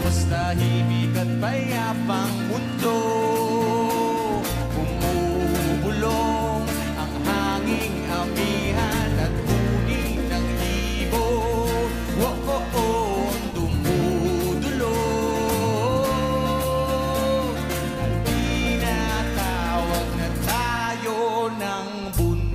mas tahimik at payapang mundo. Bumubulong ang hanging amihan at huni ng ibon. Dumudulong at tinatawag na tayo ng bundok.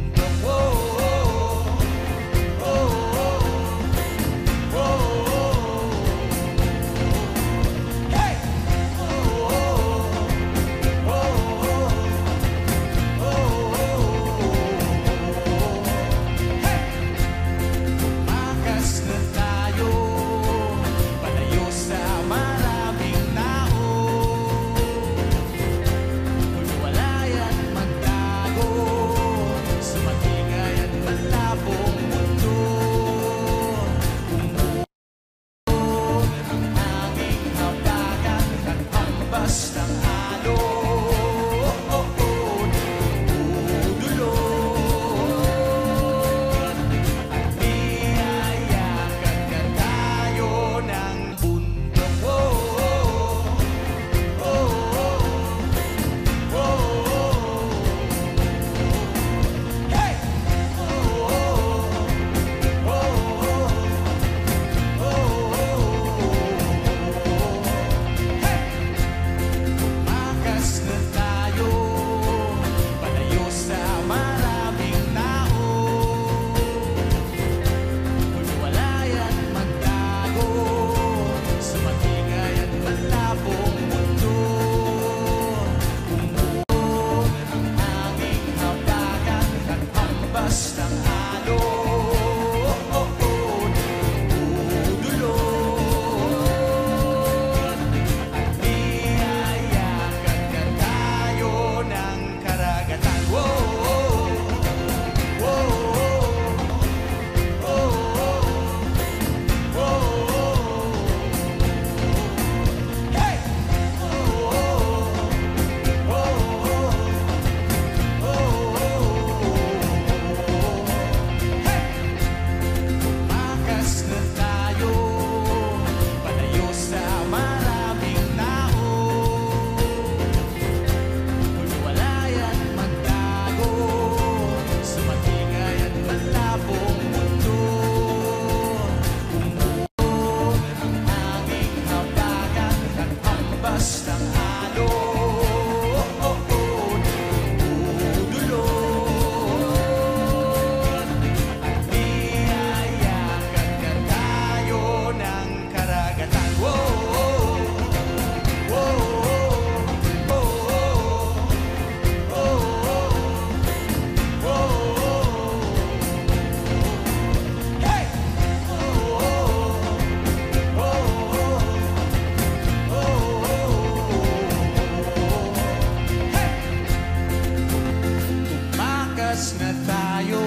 Na tayo,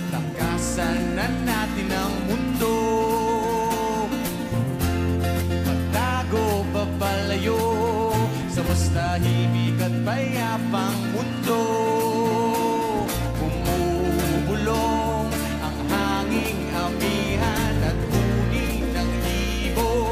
takasan na natin ang mundo. Pagtago, papalayo sa mas tahimik at payapang mundo. Bumubulong ang hanging amihan at huni ng ibon.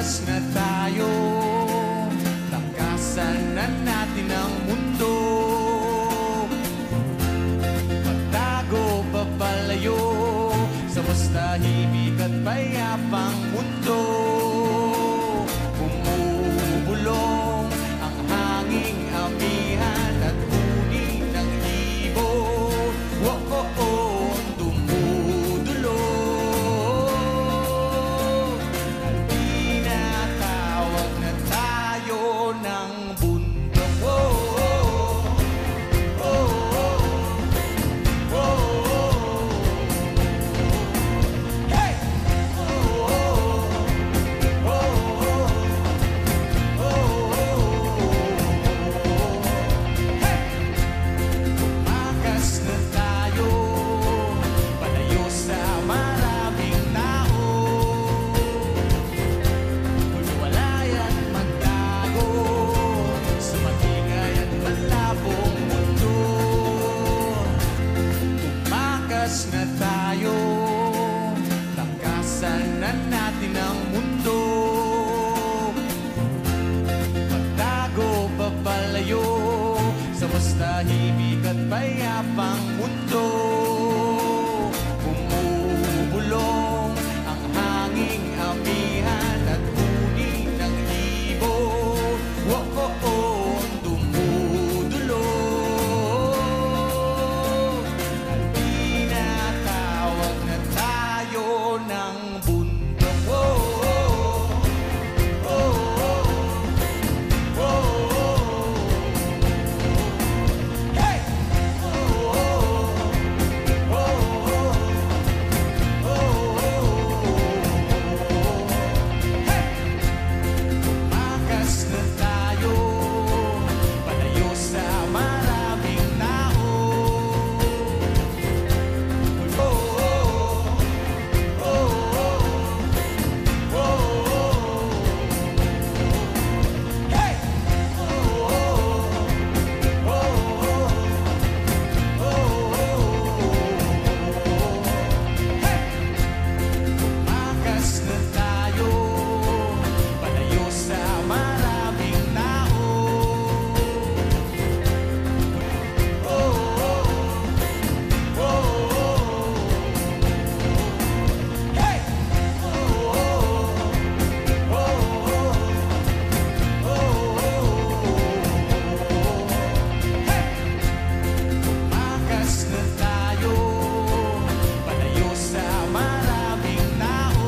Tumakas na tayo, takasan na natin ang mundo. Magtago papalayo sa mas tahimik at payapang mundo. Bumubulong ang hanging amihan at huni ng ibon. Woah, dumudulo at tinatawag na tayo ng bundok. Na tayo, takasan na natin ang mundo. Magtago papalayo sa mas tahimik at payapang mundo. Bumubulong ang hanging amihan at huni ng ibon. Woah, dumudulo at tinatawag na tayo ng bundok. Tumakas na tayo, palayo sa maraming tao. Tumakas na tayo, palayo sa maraming tao. Tumakas na tayo, palayo sa maraming tao.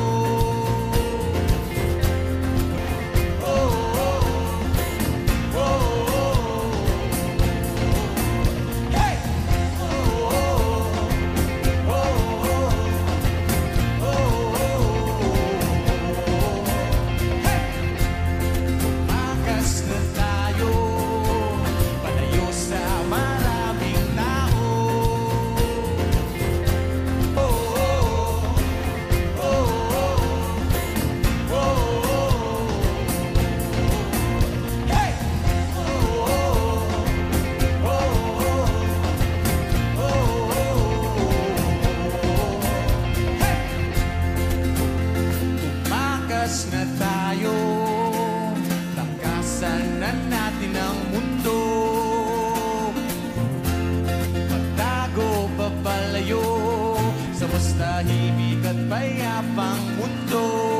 Tumakas na tayo, palayo sa maraming tao. Tumakas na tayo, takasan na natin ang mundo. Magtago papalayo sa mas tahimik at payapang mundo.